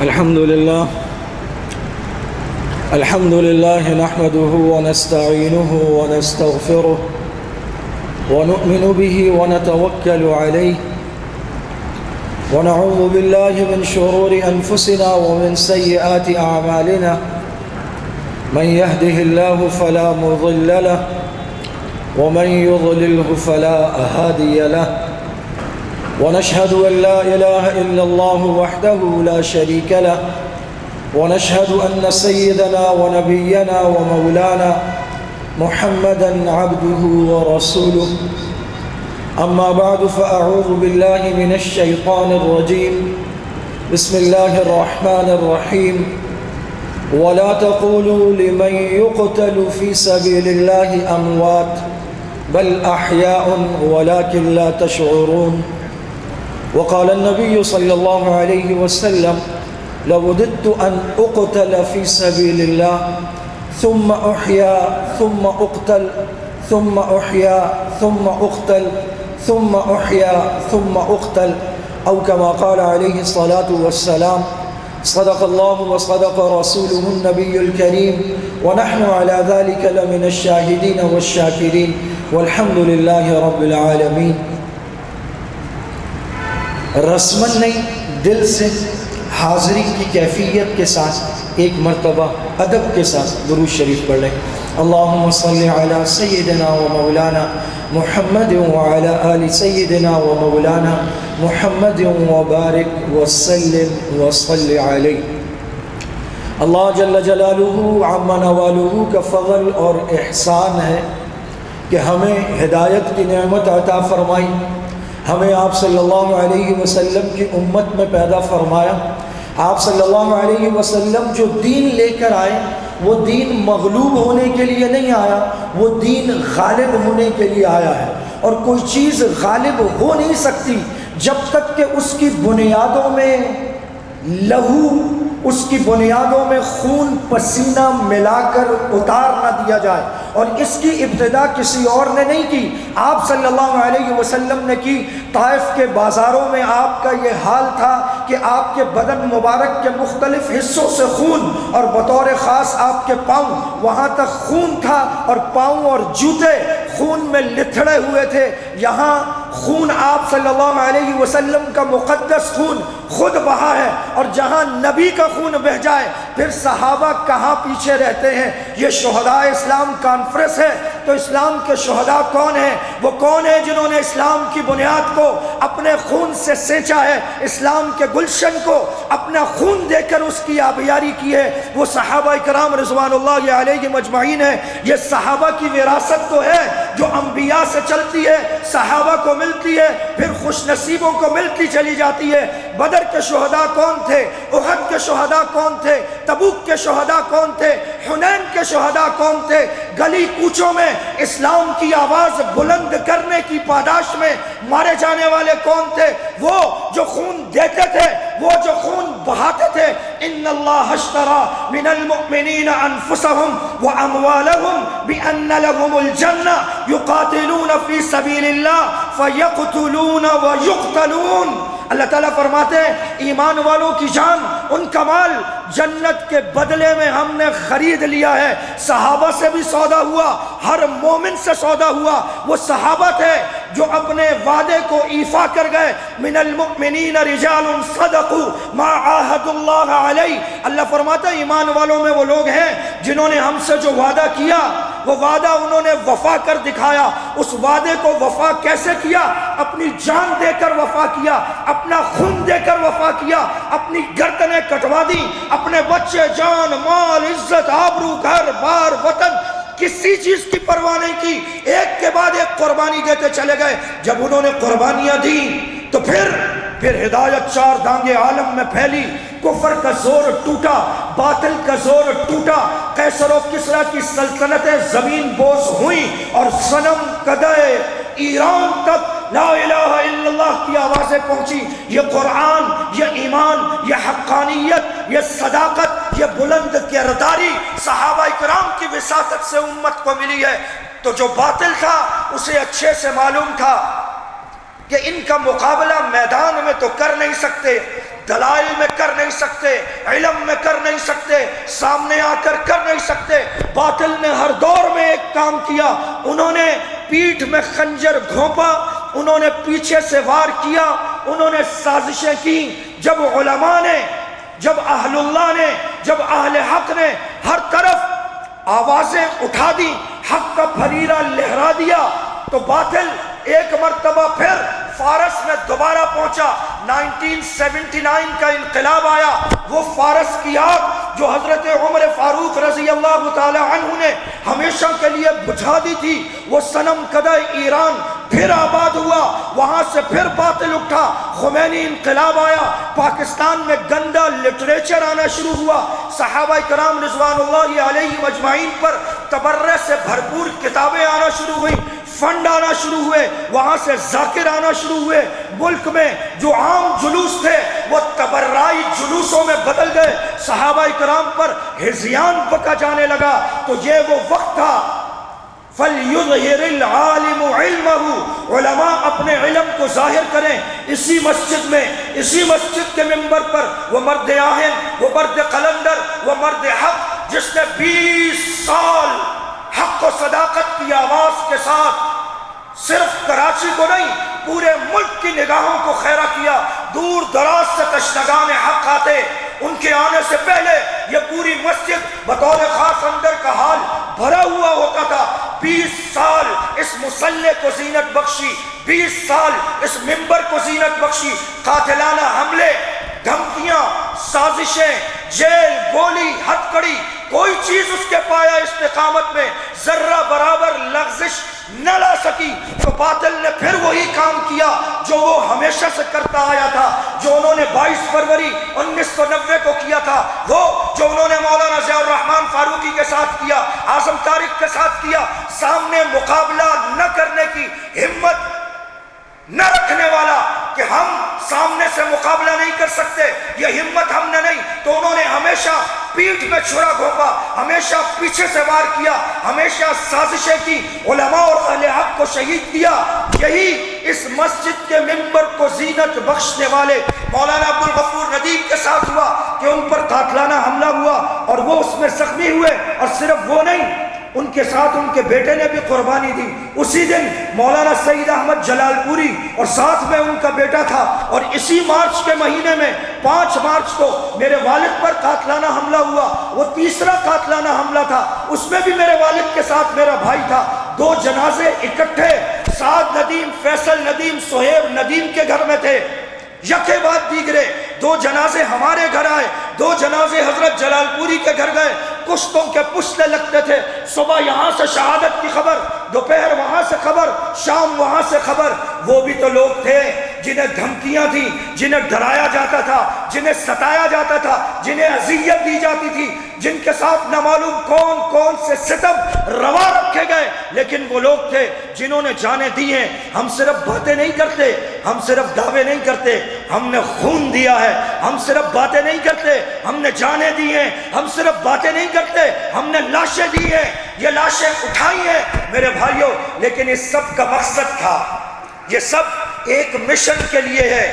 الحمد لله نحمده ونستعينه ونستغفره ونؤمن به ونتوكل عليه ونعوذ بالله من شرور أنفسنا ومن سيئات أعمالنا من يهده الله فلا مضل له ومن يضلله فلا هادي له ونشهد أن لا إله إلا الله وحده لا شريك له ونشهد أن سيدنا ونبينا ومولانا محمدًا عبده ورسوله أما بعد فأعوذ بالله من الشيطان الرجيم بسم الله الرحمن الرحيم ولا تقولوا لمن يقتل في سبيل الله أموات بل أحياء ولكن لا تشعرون وقال النبي صلى الله عليه وسلم لوددت أن أقتل في سبيل الله ثم أحيا ثم أقتل ثم أحيا ثم أقتل ثم أحيا ثم أقتل أو كما قال عليه الصلاة والسلام صدق الله وصدق رسوله النبي الكريم ونحن على ذلك لمن الشاهدين والشاكرين والحمد لله رب العالمين. رسمن نہیں دل سے حاضری کی کیفیت کے ساتھ ایک مرتبہ ادب کے ساتھ درود شریف پڑھ لیں. اللہم صلی علی سیدنا و مولانا محمد وعلی آل سیدنا و مولانا محمد وبارک وسلم وصلی علیہ. اللہ جل جلالہ عم نوالہ کا فضل اور احسان ہے کہ ہمیں ہدایت کی نعمت عطا فرمائی، ہمیں آپ صلی اللہ علیہ وسلم کی امت میں پیدا فرمایا. آپ صلی اللہ علیہ وسلم جو دین لے کر آئے وہ دین مغلوب ہونے کے لیے نہیں آیا، وہ دین غالب ہونے کے لیے آیا ہے. اور کوئی چیز غالب ہو نہیں سکتی جب تک کہ اس کی بنیادوں میں لہو، اس کی بنیادوں میں خون پسینہ ملا کر اتار نہ دیا جائے. اور اس کی ابتدا کسی اور نے نہیں کی، آپ صلی اللہ علیہ وسلم نے کی. طائف کے بازاروں میں آپ کا یہ حال تھا کہ آپ کے بدن مبارک کے مختلف حصوں سے خون، اور بطور خاص آپ کے پاؤں وہاں تک خون تھا، اور پاؤں اور جوتے خون میں لتھڑے ہوئے تھے. یہاں خون آپ صلی اللہ علیہ وسلم کا مقدس خون خود بہا ہے، اور جہاں نبی کا خون بہ جائے پھر صحابہ کہاں پیچھے رہتے ہیں. یہ شہداء اسلام کانفرنس ہے، تو اسلام کے شہداء کون ہیں؟ وہ کون ہیں جنہوں نے اسلام کی بنیاد کو اپنے خون سے سینچا ہے، اسلام کے گلشن کو اپنا خون دے کر اس کی آبیاری کی ہے؟ وہ صحابہ کرام رضوان اللہ علیہم اجمعین ہیں. یہ صحابہ کی وراثت تو ہے جو انبیاء سے چلتی ہے، صحابہ کو ملتی ہے، پھر خوش نصیبوں کو ملتی چلی جاتی ہے. بدر کے شہداء کون تھے؟ احد کے شہداء کون تھے؟ تبوک کے شہداء کون تھے؟ حنین کے شہداء کون تھے؟ گلی کوچوں میں اسلام کی آواز بلند کرنے کی پاداش میں مارے جانے والے کون تھے؟ وہ جو خون دیتے تھے، وہ جو خون بہاتے تھے. ان اللہ اشترى من المؤمنین انفسهم واموالهم بان لهم الجنہ یقاتلون فی سبیل اللہ فیقتلون ویقتلون. اللہ تعالیٰ فرماتے ہیں ایمان والوں کی جان، ان کا مال جنت کے بدلے میں ہم نے خرید لیا ہے. صحابہ سے بھی سودا ہوا، ہر مومن سے سودا ہوا. وہ صحابہ تھے جو اپنے وعدے کو ایفا کر گئے. من المؤمنین رجال صدقوا ما عاہدوا اللہ علیہ. اللہ فرماتا ہے ایمان والوں میں وہ لوگ ہیں جنہوں نے ہم سے جو وعدہ کیا وہ وعدہ انہوں نے وفا کر دکھایا. اس وعدے کو وفا کیسے کیا؟ اپنی جان دے کر وفا کیا، اپنا خون دے کر وفا کیا، اپنی گردنیں کٹوا دی، اپنے بچے، جان، مال، عزت، آبرو، گھر بار، وطن، کسی چیز کی پرواہ نہیں کی. ایک کے بعد ایک قربانی دیتے چلے گئے. جب انہوں نے قربانیاں دی تو پھر ہدایت چار دانگے عالم میں پھیلی. کفر کا زور ٹوٹا، باطل کا زور ٹوٹا. قیصر و کسریٰ کی سلطنتیں زمین بوس ہوئیں، اور صنم قدے ایران تک لا الہ الا اللہ کی آوازیں پہنچی. یہ قرآن، یہ ایمان، یہ حقانیت، یہ صداقت، یہ بلند کرداری صحابہ کرام کی وساطت سے امت کو ملی ہے. تو جو باطل تھا اسے اچھے سے معلوم تھا کہ ان کا مقابلہ میدان میں تو کر نہیں سکتے، دلائل میں کر نہیں سکتے، علم میں کر نہیں سکتے، سامنے آ کر نہیں سکتے۔ باطل نے ہر دور میں ایک کام کیا، انہوں نے پیٹھ میں خنجر گھونپا، انہوں نے پیچھے سے وار کیا، انہوں نے سازشیں کی۔ جب علماء نے، جب اہل اللہ نے، جب اہل حق نے ہر طرف آوازیں اٹھا دی، حق کا پھریرا لہرا دیا، تو باطل ایک مرتبہ پھر فارس میں دوبارہ پہنچا۔ 1979 کا انقلاب آیا، وہ فارس کی آگ جو حضرت عمر فاروق رضی اللہ تعالی عنہ نے ہمیشہ کے لیے بجھا دی تھی، وہ صنم کدہ ایران پھر آباد ہوا، وہاں سے پھر باطل اٹھا، خمینی انقلاب آیا، پاکستان میں گندا لٹریچر آنا شروع ہوا، صحابہ کرام رضوان اللہ علیہم اجمعین پر تبرع سے بھرپور کتابیں آنا شروع ہوئیں، فنڈ آنا شروع ہوئے، وہاں سے ذاکر آنا شروع ہوئے، ملک میں جو عام جلوس تھے وہ تبرعی جلوسوں میں بدل گئے، صحابہ کرام پر ہذیان بکا جانے لگا۔ تو یہ وہ وقت تھا، فَلْيُظْهِرِ الْعَالِمُ عِلْمَهُ، علماء اپنے علم کو ظاہر کریں۔ اسی مسجد میں، اسی مسجد کے منبر پر وہ مرد آہن، وہ مرد قلندر، وہ مرد حق جس نے 20 سال حق و صداقت کی آواز کے ساتھ صرف کراچی کو نہیں پورے ملک کی نگاہوں کو خیرہ کیا، دور دراز سے تشنگان حق آتے، ان کے آنے سے پہلے یہ پوری مسجد بطور خاص اندر کا حال بھرا ہوا ہوتا تھا۔ 20 سال اس مصلح کو زینت بخشی، 20 سال اس منبر کو زینت بخشی، قاتلانہ حملے، دھمکیاں، سازشیں، جیل، گولی، ہتھ کڑی، کوئی چیز اس کے پایا استقامت میں ذرہ برابر لغزش نہ لا سکی۔ تو باطل نے پھر وہی کام کیا جو وہ ہمیشہ سے کرتا آیا تھا، جو انہوں نے 22 فروری 1990 کو کیا تھا، وہ جو انہوں نے مولانا ضیاء الرحمن فاروقی کے ساتھ کیا، اعظم طارق کے ساتھ کیا، سامنے مقابلہ نہ کرنے کی ہمت نہ رکھنے والا کہ ہم سامنے سے مقابلہ نہیں کر سکتے، یہ ہمت ہم نے نہیں، تو انہوں نے ہمیشہ پیٹھ میں چھرا گھونپا، ہمیشہ پیچھے سے وار کیا، ہمیشہ سازشیں کی، علماء اور اہل حق کو شہید کیا۔ یہی اس مسجد کے منبر کو زینت بخشنے والے مولانا عبدالغفور ندیم کے ساتھ ہوا کہ ان پر قاتلانہ حملہ ہوا اور وہ اس میں زخمی ہوئے، اور صرف وہ نہیں، ان کے ساتھ ان کے بیٹے نے بھی قربانی دی۔ اسی دن مولانا سید احمد جلال پوری اور ساتھ میں ان کا بیٹا تھا، اور اسی مارچ کے مہینے میں 5 مارچ کو میرے والد پر قاتلانہ حملہ ہوا، وہ تیسرا قاتلانہ حملہ تھا، اس میں بھی میرے والد کے ساتھ میرا بھائی تھا۔ 2 جنازے اکٹھے سعد ندیم، فیصل ندیم، سہیب ندیم کے گھر میں تھے، یکے بعد دیگرے 2 جنازے ہمارے گھر آئے، 2 جنازے حضرت جلال پوری کے گھر گئے، کشتوں کے پشتے لگتے تھے، صبح یہاں سے شہادت کی خبر، دوپہر وہاں سے خبر، شام وہاں سے خبر۔ وہ بھی تو لوگ تھے جنہیں دھمکیاں تھیں، جنہیں ڈرایا جاتا تھا، جنہیں ستایا جاتا تھا، جنہیں اذیت دی جاتی تھی، جن کے ساتھ نہ معلوم کون کون سے ستم روا رکھے گئے، لیکن وہ لوگ تھے جنہوں نے جانیں دی ہیں۔ ہم صرف باتیں نہیں کرتے، ہم صرف دعوے نہیں کرتے، ہم نے خون دیا ہے۔ ہم صرف باتیں نہیں کرتے، ہم نے جانیں دی ہیں۔ ہم صرف باتیں نہیں کرتے، ہم نے لاشیں دی ہیں، یہ لاشیں اٹھائی ہیں میرے بھائیوں، لیکن اس سب کا مقصد تھا، یہ سب ایک مشن کے لیے ہے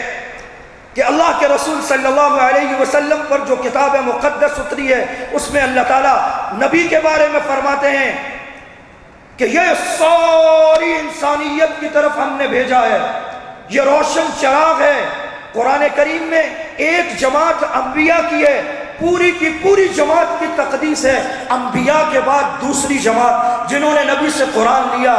کہ اللہ کے رسول صلی اللہ علیہ وسلم پر جو کتاب مقدس اتری ہے، اس میں اللہ تعالیٰ نبی کے بارے میں فرماتے ہیں کہ یہ ساری انسانیت کی طرف ہم نے بھیجا ہے، یہ روشن چراغ ہے۔ قرآن کریم میں ایک جماعت انبیاء کی ہے، پوری کی پوری جماعت کی تقدیس ہے، انبیاء کے بعد دوسری جماعت جنہوں نے نبی سے قرآن لیا،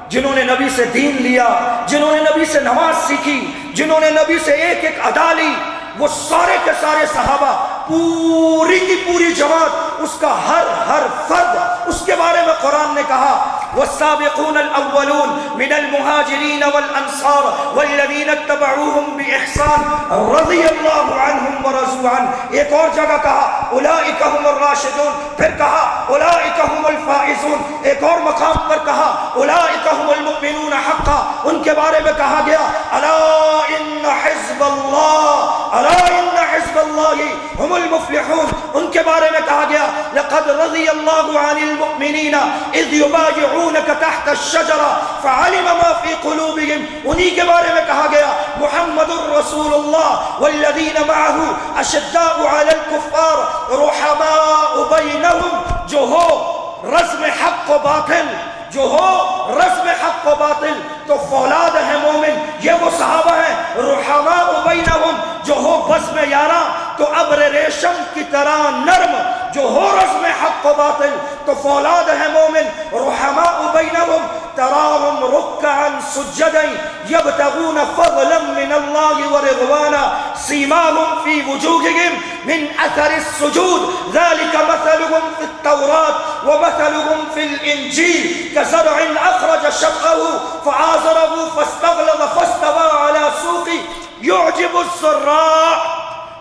جنہوں نے نبی سے دین لیا، جنہوں نے نبی سے نماز سیکھی، جنہوں نے نبی سے ایک ایک ادا لی، وہ سارے کے سارے صحابہ، پوری کی پوری جماعت، اس کا ہر فرد، اس کے بارے میں قرآن نے کہا والسابقون الاولون من المہاجرین والانصار والذین اتبعوهم بإحسان رضی اللہ عنہم ورضوا عنہ۔ ایک اور جگہ کہا اولئک هم الراشدون، پھر کہا اولئک هم الفائزون، ایک اور مقام پر کہا اولئک هم المؤمنون حقا۔ ان کے بارے میں کہا گیا الا ان حزب اللہ، الا ان حزب اللہ هم المفلحون. ان کے بارے میں کہا گیا لقد رضی اللہ عن المؤمنین اذ یبایعونک تحت الشجرہ فعلم ما فی قلوبہم. انہی کے بارے میں کہا گیا محمد الرسول اللہ والذین معہ اشداء علی الکفار رحماء بینہم. جو ہو رزم حق و باطل، جو ہو رزم حق و باطل تو فولاد ہے مومن. یہ وہ صحابہ ہیں رحماء بینہم، جو ہو بزم یاراں تو ابر ریشم کی طرح نرم. جو ہو رزم حق و باطل تو فولاد ہے مومن. رحماء بینہم تراہم رکعا سجدا یبتغون فضلا من اللہ ورضوانا سیماہم فی وجوہہم من اثر السجود ذلك مثلهم في التوراة ومثلهم في الانجیل كزرع اخرج شطأه فآزره فاستغلظ فاستوى على سوقه يعجب الزراع.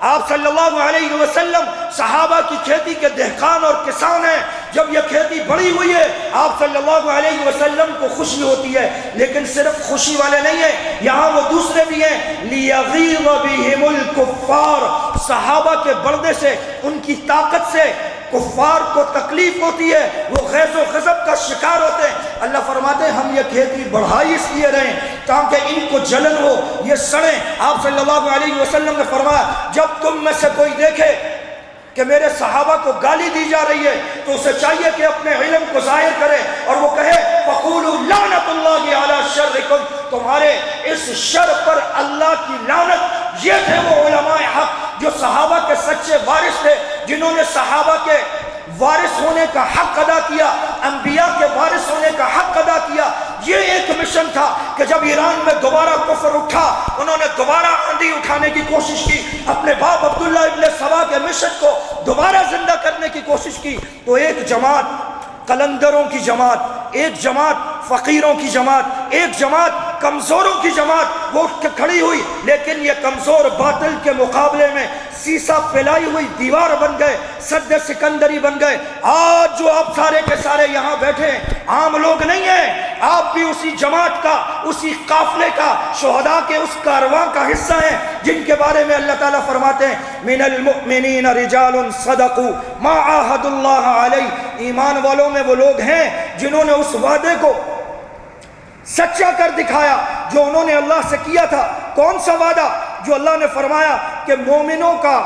آپ صلی اللہ علیہ وسلم صحابہ کی کھیتی کے دہقان اور کسان ہیں. جب یہ کھیتی بڑی ہوئی ہے آپ صلی اللہ علیہ وسلم کو خوشی ہوتی ہے، لیکن صرف خوشی والے نہیں ہیں، یہاں وہ دوسرے بھی ہیں. لیغیظ بہم الکفار. صحابہ کے بڑھنے سے، ان کی طاقت سے کفار کو تکلیف ہوتی ہے، وہ غیظ و غضب کا شکار ہوتے ہیں. اللہ فرماتے ہیں ہم یہ کھیتی بڑھائی اس لیے رہے تاکہ ان کو جلن ہو، یہ سڑیں. آپ صلی اللہ علیہ وسلم نے فرمایا جب تم میں سے کوئی دیکھے کہ میرے صحابہ کو گالی دی جا رہی ہے تو اسے چاہیے کہ اپنے علم کو ظاہر کرے اور وہ کہے فَقُولُوا لَعْنَةُ اللَّهِ عَلَى شَرِّكُمْ. تمہارے اس شر پر اللہ کی لعنت. یہ تھے وہ علماء حق جو صحابہ کے سچے وارث تھے، جنہوں نے صحابہ کے وارث ہونے کا حق ادا کیا، انبیاء کے وارث ہونے کا حق ادا کیا. یہ ایک مشن تھا کہ جب ایران میں دوبارہ کفر اٹھا، انہوں نے دوبارہ آندھی اٹھانے کی کوشش کی، اپنے باپ عبداللہ ابن سبا کے مشن کو دوبارہ زندہ کرنے کی کوشش کی. تو ایک جماعت قلندروں کی جماعت، ایک جماعت فقیروں کی جماعت، ایک جماعت کمزوروں کی جماعت وہ اٹھ کے کھڑی ہوئی. لیکن یہ کمزور باطل کے مقابلے میں سیسا پھیلائی ہوئی دیوار بن گئے، سد سکندری بن گئے. آج جو آپ سارے کے سارے یہاں بیٹھے ہیں عام لوگ نہیں ہیں، آپ بھی اسی جماعت کا، اسی قافلے کا، شہداء کے اس کارواں کا حصہ ہیں جن کے بارے میں اللہ تعالیٰ فرماتے ہیں من المؤمنین رجال صدقوا ما عاہدوا اللہ علیہ. ایمان والوں میں وہ لوگ ہیں جنہوں نے اس وعدے کو سچا کر دکھایا جو انہوں نے اللہ سے کیا تھا. کون سا وعدہ؟ جو اللہ نے فرمایا کہ مومنوں کا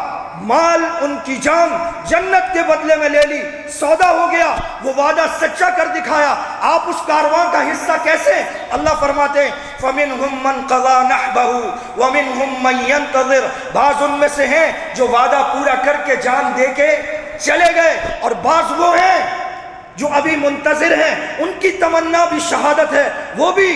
مال، ان کی جان جنت کے بدلے میں لے لی، سودا ہو گیا. وہ وعدہ سچا کر دکھایا. آپ اس کارواں کا حصہ کیسے؟ اللہ فرماتے ہیں فَمِنْهُمْ مَنْ قَضَى نَحْبَهُ وَمِنْهُمْ مَنْ يَنْتَظِرُ. بعض ان میں سے ہیں جو وعدہ پورا کر کے جان دے کے چلے گئے، اور بعض وہ ہیں جو ابھی منتظر ہیں، ان کی تمنا بھی شہادت ہے، وہ بھی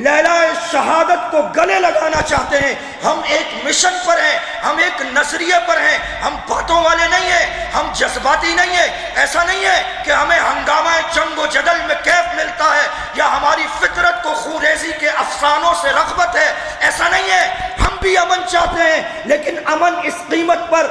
لیلہ شہادت کو گلے لگانا چاہتے ہیں. ہم ایک مشن پر ہیں، ہم ایک نظریے پر ہیں، ہم باتوں والے نہیں ہیں، ہم جذباتی نہیں ہیں. ایسا نہیں ہے کہ ہمیں ہنگامہ جنگ و جدل میں کیف ملتا ہے یا ہماری فطرت کو خوریزی کے افسانوں سے رغبت ہے. ایسا نہیں ہے. ہم بھی امن چاہتے ہیں، لیکن امن اس قیمت پر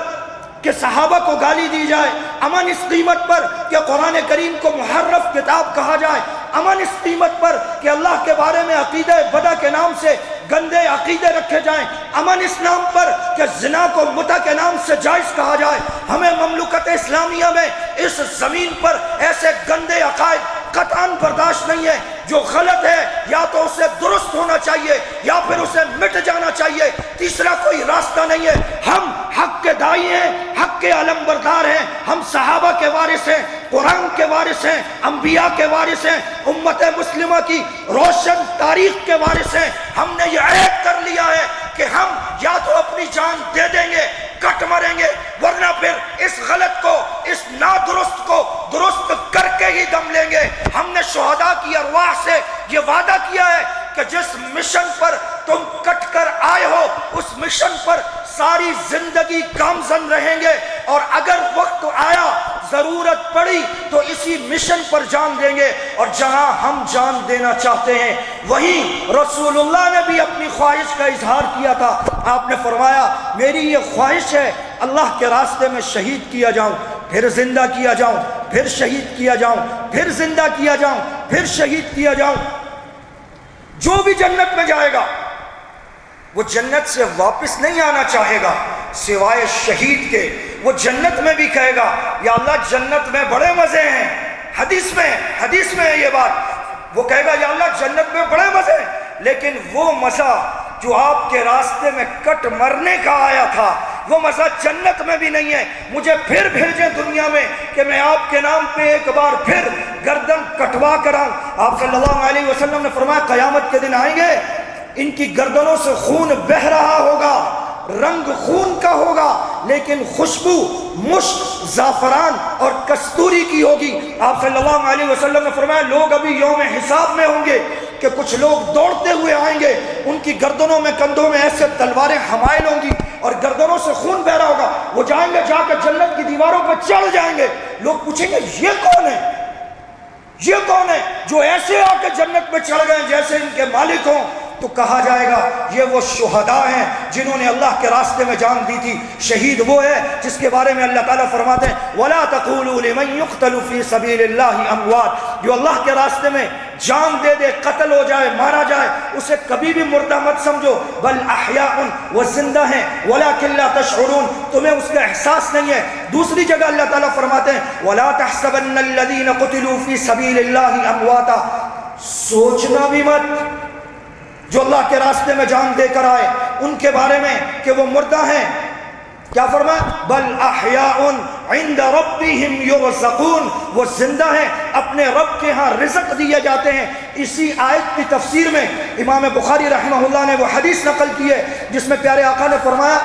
کہ صحابہ کو گالی دی جائے، امن اس قیمت پر کہ قرآن کریم کو محرف کتاب کہا جائے، امن اس قیمت پر کہ اللہ کے بارے میں عقیدہ بدع کے نام سے گندے عقیدے رکھے جائیں، امن اس نام پر کہ زنا کو متع کے نام سے جائز کہا جائے. ہمیں مملکت اسلامیہ میں اس زمین پر ایسے گندے عقائد قطعاً برداشت نہیں ہے. جو غلط ہے یا تو اسے درست ہونا چاہیے یا پھر اسے مٹ جانا چاہیے، تیسرا کوئی راستہ نہیں ہے. ہم حق کے دائی ہیں، حق کے علم بردار ہیں، ہم صحابہ کے وارث ہیں، قرآن کے وارث ہیں، انبیاء کے وارث ہیں، امت مسلمہ کی روشن تاریخ کے وارث ہیں. ہم نے یہ عہد کر لیا ہے کہ ہم یا تو اپنی جان دے دیں گے، کٹ مریں گے، ورنہ پھر اس غلط کو، اس نادرست کو درست کر کے ہی دم لیں گے. ہم نے شہداء کی ارواح سے یہ وعدہ کیا ہے کہ جس مشن پر تم کٹ کر آئے ہو اس مشن پر ساری زندگی گامزن رہیں گے، اور اگر وقت آیا، ضرورت پڑی تو اسی مشن پر جان دیں گے. اور جہاں ہم جان دینا چاہتے ہیں وہیں رسول اللہ نے بھی اپنی خواہش کا اظہار کیا تھا. آپ نے فرمایا میری یہ خواہش ہے اللہ کے راستے میں شہید کیا جاؤں، پھر زندہ کیا جاؤں، پھر شہید کیا جاؤں، پھر زندہ کیا جاؤں، پھر شہید کیا جاؤں. جو بھی جنت میں جائے گا وہ جنت سے واپس نہیں آنا چاہے گا، سوائے شہید کے۔ وہ جنت میں بھی کہے گا یا اللہ جنت میں بڑے مزے ہیں، حدیث میں ہے یہ بات، وہ کہے گا یا اللہ جنت میں بڑے مزے ہیں، لیکن وہ مزہ جو آپ کے راستے میں کٹ مرنے کا آیا تھا وہ مزہ جنت میں بھی نہیں ہے۔ مجھے پھر بھیجیں دنیا میں کہ میں آپ کے نام پہ ایک بار پھر گردن کٹوا کر آؤں۔ آپ صلی اللہ علیہ وسلم نے فرمایا قیامت کے دن آئیں گے، ان کی گردنوں سے خون بہہ رہا ہوگا، رنگ خون کا ہوگا، لیکن خوشبو مشک، زعفران اور کستوری کی ہوگی۔ آپ صلی اللہ علیہ وسلم نے فرمایا لوگ ابھی یوم حساب میں ہوں گے کہ کچھ لوگ دوڑتے ہوئے آئیں گے، ان کی گردنوں میں کندھوں میں ایسے تلواریں حمائل ہوں گی اور گردنوں سے خون بہ رہا ہوگا۔ وہ جائیں گے، جا کے جنت کی دیواروں پہ چڑھ جائیں گے، لوگ پوچھیں گے یہ کون ہے، یہ کون ہے جو ایسے آ کے جنت میں چڑھ گئے جیسے ان کے مالک ہوں؟ تو کہا جائے گا یہ وہ شہداء ہیں جنہوں نے اللہ کے راستے میں جان دی تھی۔ شہید وہ ہے جس کے بارے میں اللہ تعالیٰ فرماتے ہیں وَلَا تَقُولُوا لِمَنْ يُقْتَلُ فِي سَبِيلِ اللَّهِ أَمْوَاتٍ، جو اللہ کے راستے میں جان دے دے، قتل ہو جائے، مارا جائے، اسے کبھی بھی مردہ مت سمجھو، بل احیاء، وہ زندہ ہیں، وَلَكِنْ لَا تَشْعُرُونَ، تمہیں اس کا احساس نہیں ہے۔ دوسری جگہ اللہ تعالیٰ فرماتے ہیں وَلَا تَحْسَبَنَّ الَّذِينَ قُتِلُوا فِي سَبِيلِ اللَّهِ أَمْوَاتًا، سوچنا بھی مت جو اللہ کے راستے میں جان دے کر آئے ان کے بارے میں کہ وہ مردہ ہیں۔ کیا فرمایا بل احیاء عند ربهم یرزقون، وہ زندہ ہیں، اپنے رب کے ہاں رزق دیے جاتے ہیں۔ اسی آیت کی تفسیر میں امام بخاری رحمہ اللہ نے وہ حدیث نقل کی ہے جس میں پیارے آقا نے فرمایا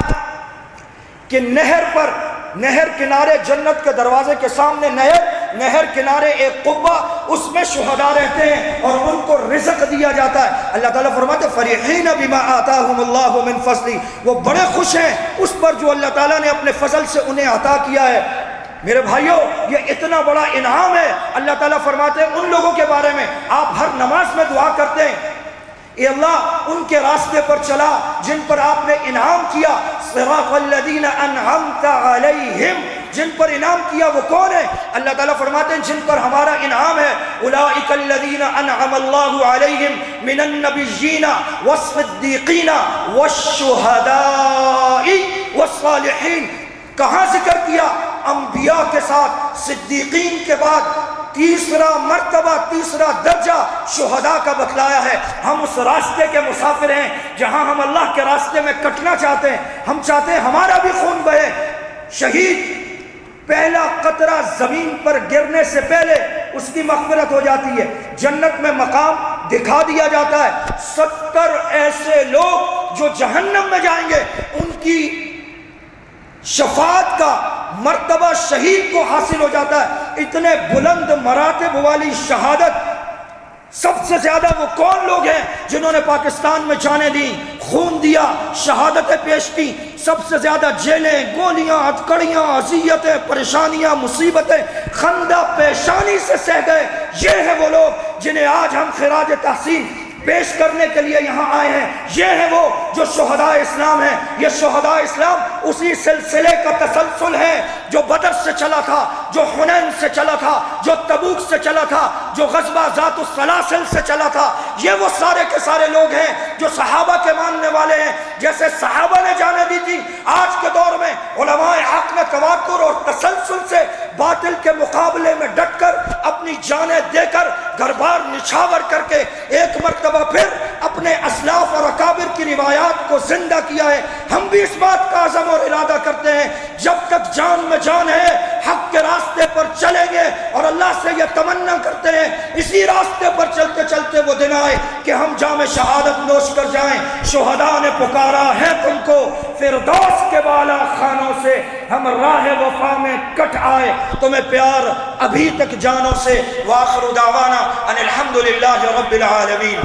کہ نہر کنارے، جنت کے دروازے کے سامنے نہر کنارے ایک قبہ، اس میں شہداء رہتے ہیں اور ان کو رزق دیا جاتا ہے۔ اللہ تعالیٰ فرماتے ہیں فریحین بما آتاہم اللہ من فضل، وہ بڑے خوش ہیں اس پر جو اللہ تعالیٰ نے اپنے فضل سے انہیں عطا کیا ہے۔ میرے بھائیوں یہ اتنا بڑا انعام ہے۔ اللہ تعالیٰ فرماتے ہیں ان لوگوں کے بارے میں آپ ہر نماز میں دعا کرتے ہیں اے اللہ ان کے راستے پر چلا جن پر آپ نے انعام کیا، صراط الذین انعمت علیہم، جن پر انعام کیا وہ کون ہے؟ اللہ تعالیٰ فرماتے ہیں جن پر ہمارا انعام ہے اولئک الذین انعم اللہ علیہم من النبیین والصدیقین والشہداء والصالحین۔ کہاں ذکر کیا؟ انبیاء کے ساتھ، صدیقین کے بعد تیسرا مرتبہ، تیسرا درجہ شہداء کا بتلایا ہے۔ ہم اس راستے کے مسافر ہیں جہاں ہم اللہ کے راستے میں کٹنا چاہتے ہیں، ہم چاہتے ہیں ہمارا بھی خون بہے۔ شہید پہلا قطرہ زمین پر گرنے سے پہلے اس کی مغفرت ہو جاتی ہے، جنت میں مقام دکھا دیا جاتا ہے۔ 70 ایسے لوگ جو جہنم میں جائیں گے ان کی شفاعت کا مرتبہ شہید کو حاصل ہو جاتا ہے۔ اتنے بلند مراتب والی شہادت سب سے زیادہ وہ کون لوگ ہیں جنہوں نے پاکستان میں جانیں دی، خون دیا، شہادتیں پیش کی؟ سب سے زیادہ جیلیں، گولیاں، ہتھکڑیاں، اذیتیں، پریشانیاں، مصیبتیں خندہ پیشانی سے سہ گئے۔ یہ ہیں وہ لوگ جنہیں آج ہم خراج تحسین پیش کرنے کے لیے یہاں آئے ہیں۔ یہ ہیں وہ جو شہداء اسلام ہیں۔ یہ شہداء اسلام اسی سلسلے کا تسلسل ہے جو بدر سے چلا تھا، جو حنین سے چلا تھا، جو تبوک سے چلا تھا، جو غزوہ ذات السلاسل سے چلا تھا۔ یہ وہ سارے کے سارے لوگ ہیں جو صحابہ کے ماننے والے ہیں۔ جیسے صحابہ نے جانیں دی تھی، آج کے دور میں علماء حق نے تواتر اور تسلسل سے باطل کے مقابلے میں ڈٹ کر اپنی جانیں دے کر گھر بار نچھاور کر کے ایک مرتبہ پھر اپنے اسلاف اور اکابر کی روایات کو زندہ کیا ہے۔ ہم بھی اس بات کا عزم اور ارادہ کرتے ہیں جب تک جان میں جان ہے حق کے راستے پر چلیں گے، اور اللہ سے یہ تمنا کرتے ہیں اسی راستے پر چلتے چلتے وہ دن آئے کہ ہم جام شہادت نوش کر جائیں۔ شہداء نے پکارا ہے تم کو فردوس کے بالا خانوں سے، ہم راہ وفا میں کٹ آئے تمہیں پیار ابھی تک جانوں سے۔ وآخر دعوانا ان الحمدللہ رب العالمین۔